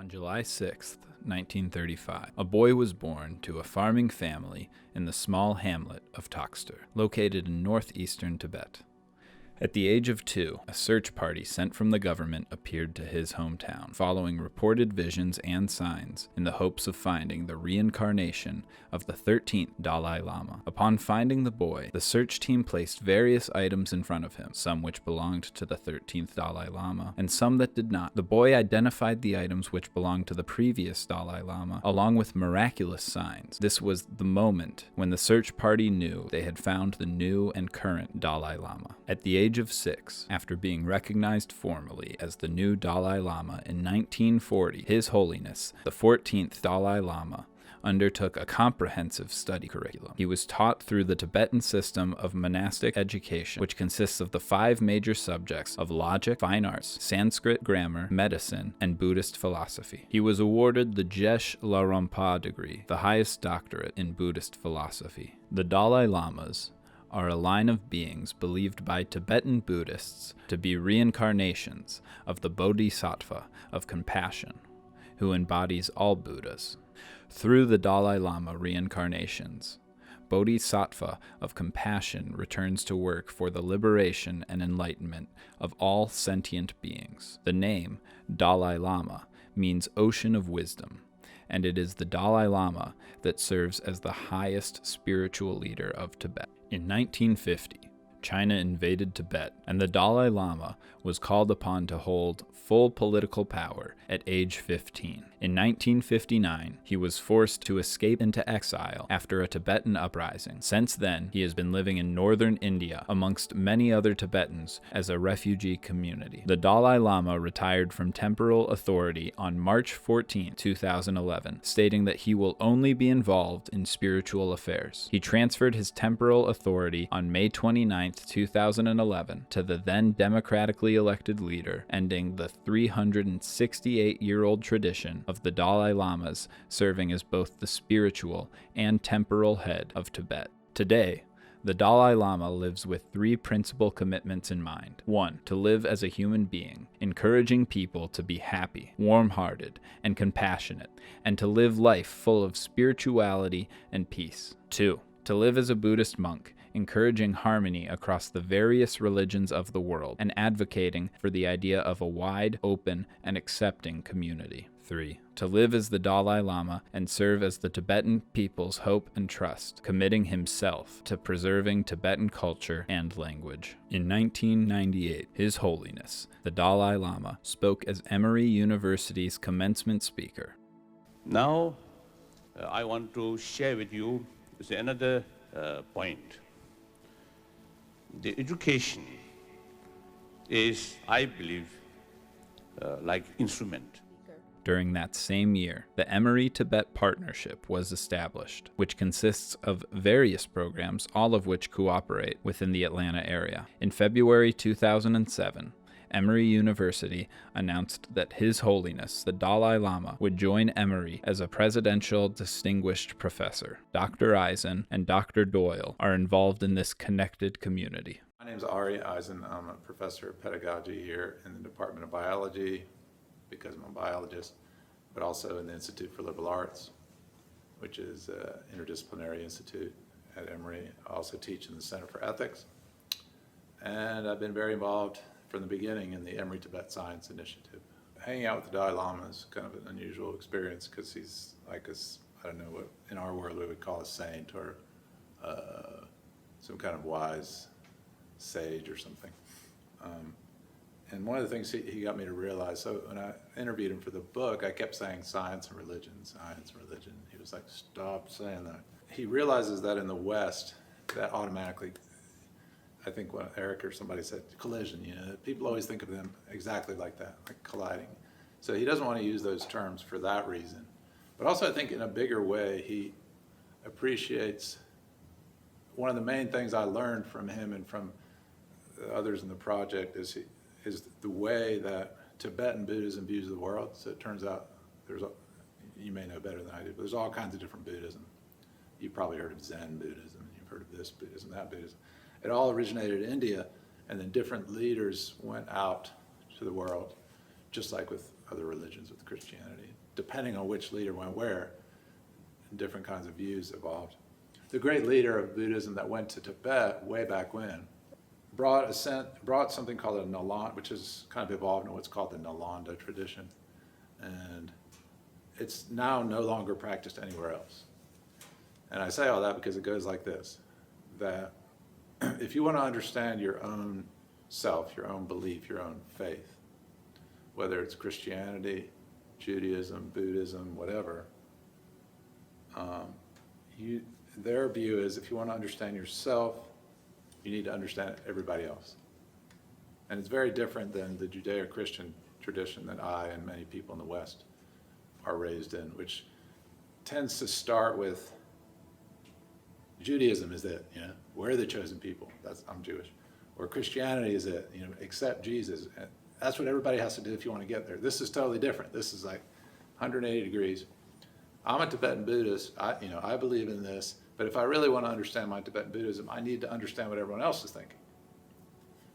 On July 6, 1935, a boy was born to a farming family in the small hamlet of Toxtur, located in northeastern Tibet. At the age of 2, a search party sent from the government appeared to his hometown, following reported visions and signs in the hopes of finding the reincarnation of the 13th Dalai Lama. Upon finding the boy, the search team placed various items in front of him, some which belonged to the 13th Dalai Lama, and some that did not. The boy identified the items which belonged to the previous Dalai Lama, along with miraculous signs. This was the moment when the search party knew they had found the new and current Dalai Lama. At the age of 6, after being recognized formally as the new Dalai Lama in 1940, His Holiness, the 14th Dalai Lama, undertook a comprehensive study curriculum. He was taught through the Tibetan system of monastic education, which consists of the 5 major subjects of logic, fine arts, Sanskrit grammar, medicine, and Buddhist philosophy. He was awarded the Jesh Larampa degree, the highest doctorate in Buddhist philosophy. The Dalai Lamas are a line of beings believed by Tibetan Buddhists to be reincarnations of the Bodhisattva of compassion, who embodies all Buddhas. Through the Dalai Lama reincarnations, Bodhisattva of compassion returns to work for the liberation and enlightenment of all sentient beings. The name Dalai Lama means ocean of wisdom, and it is the Dalai Lama that serves as the highest spiritual leader of Tibet. In 1950, China invaded Tibet, and the Dalai Lama was called upon to hold full political power at age 15. In 1959, he was forced to escape into exile after a Tibetan uprising. Since then, he has been living in northern India amongst many other Tibetans as a refugee community. The Dalai Lama retired from temporal authority on March 14, 2011, stating that he will only be involved in spiritual affairs. He transferred his temporal authority on May 29, 2011, to the then democratically elected leader, ending the 368-year-old tradition of the Dalai Lamas serving as both the spiritual and temporal head of Tibet. Today, the Dalai Lama lives with 3 principal commitments in mind. 1. To live as a human being, encouraging people to be happy, warm-hearted, and compassionate, and to live life full of spirituality and peace. 2. To live as a Buddhist monk, encouraging harmony across the various religions of the world, and advocating for the idea of a wide, open, and accepting community. 3. To live as the Dalai Lama and serve as the Tibetan people's hope and trust, committing himself to preserving Tibetan culture and language. In 1998, His Holiness, the Dalai Lama, spoke as Emory University's commencement speaker. Now, I want to share with you another point. The education is, I believe, like instrument. During that same year, the Emory-Tibet Partnership was established, which consists of various programs, all of which cooperate within the Atlanta area. In February 2007, Emory University announced that His Holiness, the Dalai Lama, would join Emory as a presidential distinguished professor. Dr. Eisen and Dr. Doyle are involved in this connected community. My name is Ari Eisen. I'm a professor of pedagogy here in the Department of Biology, because I'm a biologist, but also in the Institute for Liberal Arts, which is an interdisciplinary institute at Emory. I also teach in the Center for Ethics, and I've been very involved from the beginning in the Emory-Tibet Science Initiative. Hanging out with the Dalai Lama is kind of an unusual experience because he's like a, I don't know what in our world we would call a saint or some kind of wise sage or something. And one of the things he got me to realize, so when I interviewed him for the book, I kept saying science and religion, science and religion. He was like, stop saying that. He realizes that in the West, that automatically, I think when Eric or somebody said collision, people always think of them exactly like that, like colliding. So he doesn't want to use those terms for that reason. But also I think in a bigger way, he appreciates, one of the main things I learned from him and from others in the project is the way that Tibetan Buddhism views the world. So it turns out you may know better than I do, but there's all kinds of different Buddhism. You've probably heard of Zen Buddhism, you've heard of this Buddhism, that Buddhism. It all originated in India, and then different leaders went out to the world, just like with other religions with Christianity. Depending on which leader went where, different kinds of views evolved. The great leader of Buddhism that went to Tibet way back when brought something called a Nalanda, which is kind of evolved into what's called the Nalanda tradition. And it's now no longer practiced anywhere else. And I say all that because it goes like this, that if you want to understand your own self, your own belief, your own faith, whether it's Christianity, Judaism, Buddhism, whatever, their view is if you want to understand yourself, you need to understand everybody else. And it's very different than the Judeo-Christian tradition that I and many people in the West are raised in, which tends to start with Judaism is it, we're the chosen people. I'm Jewish. Or Christianity is it, accept Jesus. And that's what everybody has to do if you want to get there. This is totally different. This is like 180 degrees. I'm a Tibetan Buddhist. I believe in this, but if I really want to understand my Tibetan Buddhism, I need to understand what everyone else is thinking.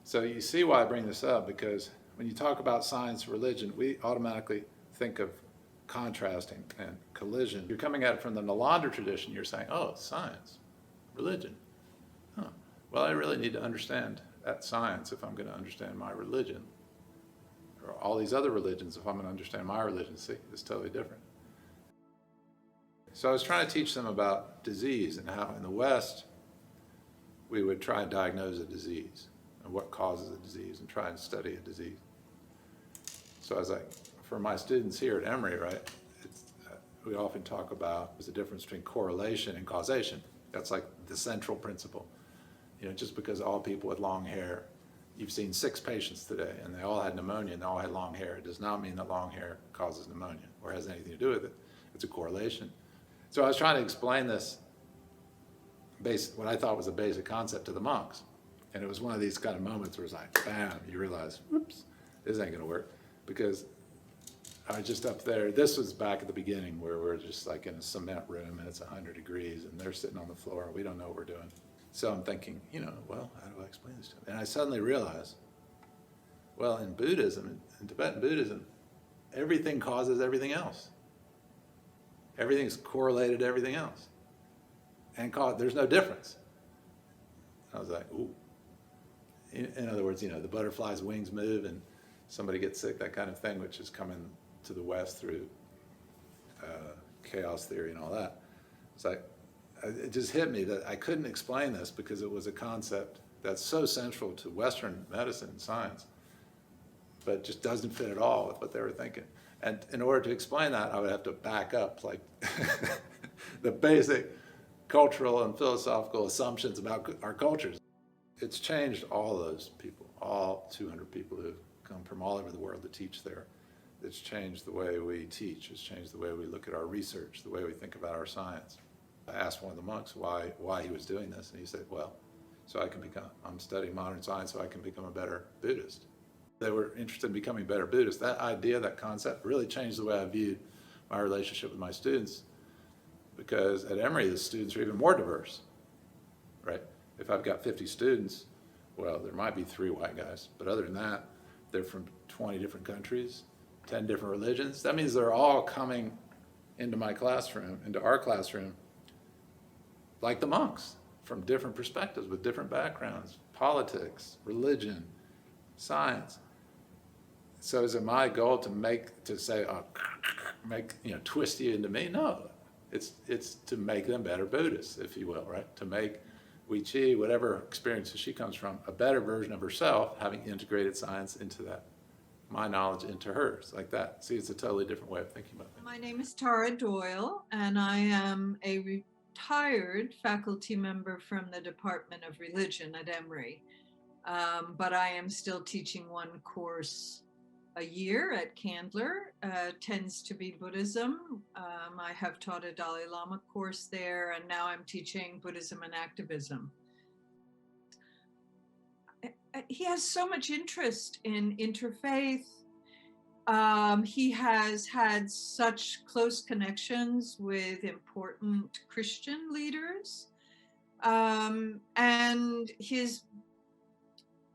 So you see why I bring this up, because when you talk about science, religion, we automatically think of contrast and collision. You're coming at it from the Nalanda tradition, you're saying, oh, science, religion. Huh. Well, I really need to understand that science if I'm going to understand my religion, or all these other religions if I'm going to understand my religion. See, it's totally different. So I was trying to teach them about disease and how in the West we would try and diagnose a disease and what causes a disease and try and study a disease. So I was like, for my students here at Emory, right, we often talk about the difference between correlation and causation. That's like the central principle. Just because all people with long hair, you've seen 6 patients today and they all had pneumonia and they all had long hair. It does not mean that long hair causes pneumonia or has anything to do with it. It's a correlation. So I was trying to explain this, what I thought was a basic concept to the monks. And it was one of these kind of moments where it's like, bam, you realize, whoops, this ain't gonna work. Because I was just up there, this was back at the beginning where we're just like in a cement room and it's 100 degrees and they're sitting on the floor and we don't know what we're doing. So I'm thinking, well, how do I explain this to them? And I suddenly realized, well, in Buddhism, in Tibetan Buddhism, everything causes everything else. Everything's correlated to everything else. And there's no difference. I was like, ooh. In other words, the butterfly's wings move and somebody gets sick, that kind of thing, which is coming to the West through chaos theory and all that. It's like, it just hit me that I couldn't explain this because it was a concept that's so central to Western medicine and science, but just doesn't fit at all with what they were thinking. And in order to explain that, I would have to back up like the basic cultural and philosophical assumptions about our cultures. It's changed all those people, all 200 people who've come from all over the world to teach there. It's changed the way we teach. It's changed the way we look at our research, the way we think about our science. I asked one of the monks why he was doing this, and he said, well, I'm studying modern science so I can become a better Buddhist. They were interested in becoming better Buddhists. That idea, that concept really changed the way I viewed my relationship with my students, because at Emory, the students are even more diverse, right? If I've got 50 students, well, there might be 3 white guys, but other than that, they're from 20 different countries, 10 different religions. That means they're all coming into my classroom, into our classroom, like the monks, from different perspectives, with different backgrounds, politics, religion, science. So is it my goal to twist you into me? No, it's to make them better Buddhists, if you will, right? To make Wei Chi, whatever experiences she comes from, a better version of herself, having integrated science into that, my knowledge into hers, like that. See, it's a totally different way of thinking about things. My name is Tara Doyle, and I am a retired faculty member from the Department of Religion at Emory. But I am still teaching one course a year at Candler, tends to be Buddhism. I have taught a Dalai Lama course there, and now I'm teaching Buddhism and activism. He has so much interest in interfaith. He has had such close connections with important Christian leaders, and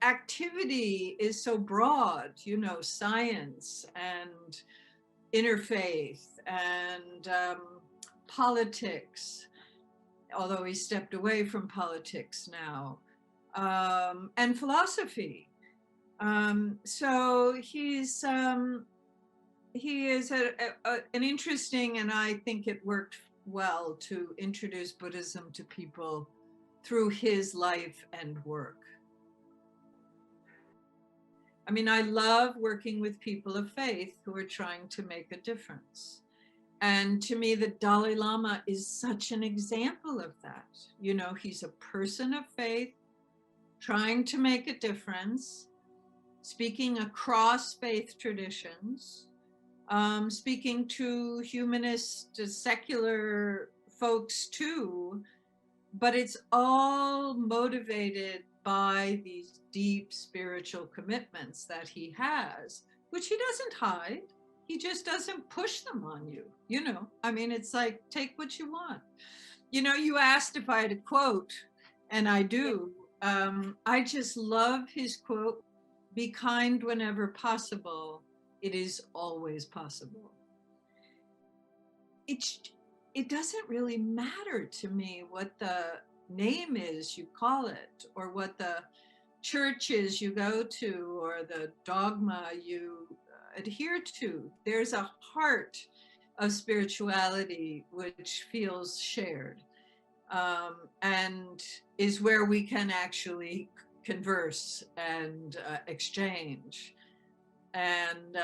activity is so broad, you know, science and interfaith and politics, although he stepped away from politics now, and philosophy. So he is an interesting, and I think it worked well to introduce Buddhism to people through his life and work. I mean, I love working with people of faith who are trying to make a difference. And to me, the Dalai Lama is such an example of that. You know, he's a person of faith trying to make a difference, speaking across faith traditions, speaking to humanist, secular folks too, but it's all motivated by these deep spiritual commitments that he has, which he doesn't hide. He just doesn't push them on you, you know. I mean, it's like, take what you want. You know, you asked if I had a quote, and I do. I just love his quote, "Be kind whenever possible. It is always possible." It doesn't really matter to me what the name is you call it, or what the church is you go to, or the dogma you adhere to. There's a heart of spirituality which feels shared, and is where we can actually converse and exchange and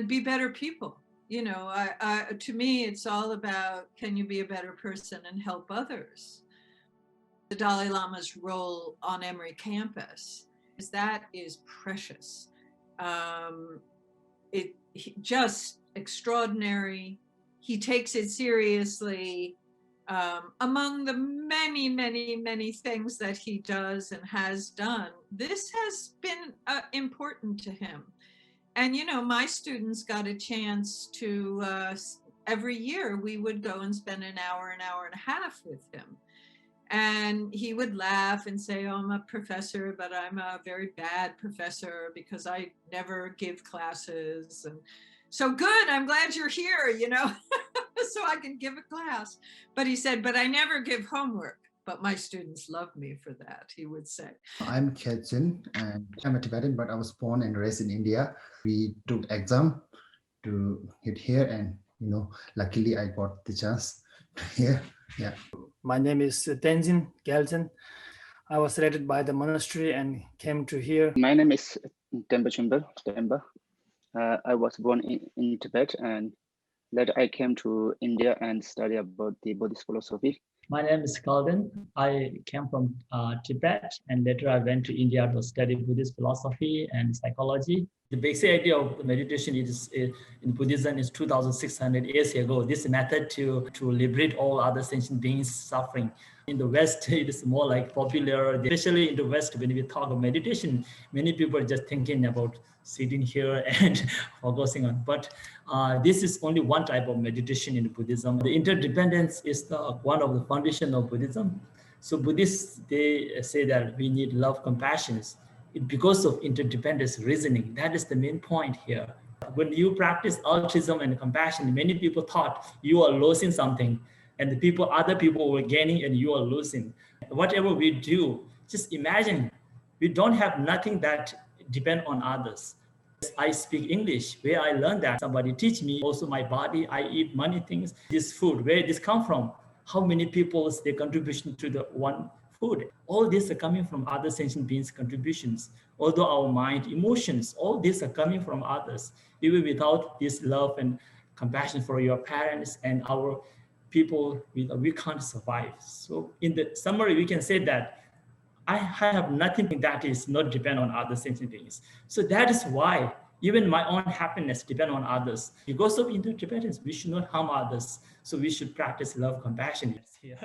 be better people. You know, to me, it's all about, can you be a better person and help others? The Dalai Lama's role on Emory campus is precious. Just extraordinary. He takes it seriously. Among the many, many, many things that he does and has done, this has been important to him. And, you know, my students got a chance to, every year we would go and spend an hour and a half with him. And he would laugh and say, "Oh, I'm a professor, but I'm a very bad professor because I never give classes. And so good, I'm glad you're here, you know, so I can give a class." But he said, "But I never give homework. But my students love me for that," he would say. I'm Kachin, and I'm a Tibetan, but I was born and raised in India. We took exam to get here, and you know, luckily I got the chance to here. Yeah. My name is Tenzin Gelton. I was selected by the monastery and came to here. My name is Demba Chimber. I was born in Tibet, and later I came to India and studied about the Buddhist philosophy. My name is Calvin. I came from Tibet, and later I went to India to study Buddhist philosophy and psychology. The basic idea of meditation is in Buddhism is 2,600 years ago. This method to liberate all other sentient beings suffering. In the West, it is more like popular, especially in the West, when we talk of meditation, many people are just thinking about sitting here and focusing on. But this is only one type of meditation in Buddhism. The interdependence is one of the foundation of Buddhism. So Buddhists, they say that we need love, compassion. Because of interdependence reasoning. That is the main point here. When you practice altruism and compassion, many people thought you are losing something, and other people were gaining and you are losing. Whatever we do, just imagine we don't have nothing that depend on others. I speak English, where I learned that somebody teach me. Also my body, I eat many things. This food, where this come from? How many people's their contribution to the one food? All these are coming from other sentient beings' contributions. Although our mind, emotions, all these are coming from others. Even without this love and compassion for your parents and our people, we can't survive. So in the summary, we can say that I have nothing that is not depend on other sentient beings. So that is why even my own happiness depend on others. Because of interdependence, we should not harm others. So we should practice love, compassion. Yeah.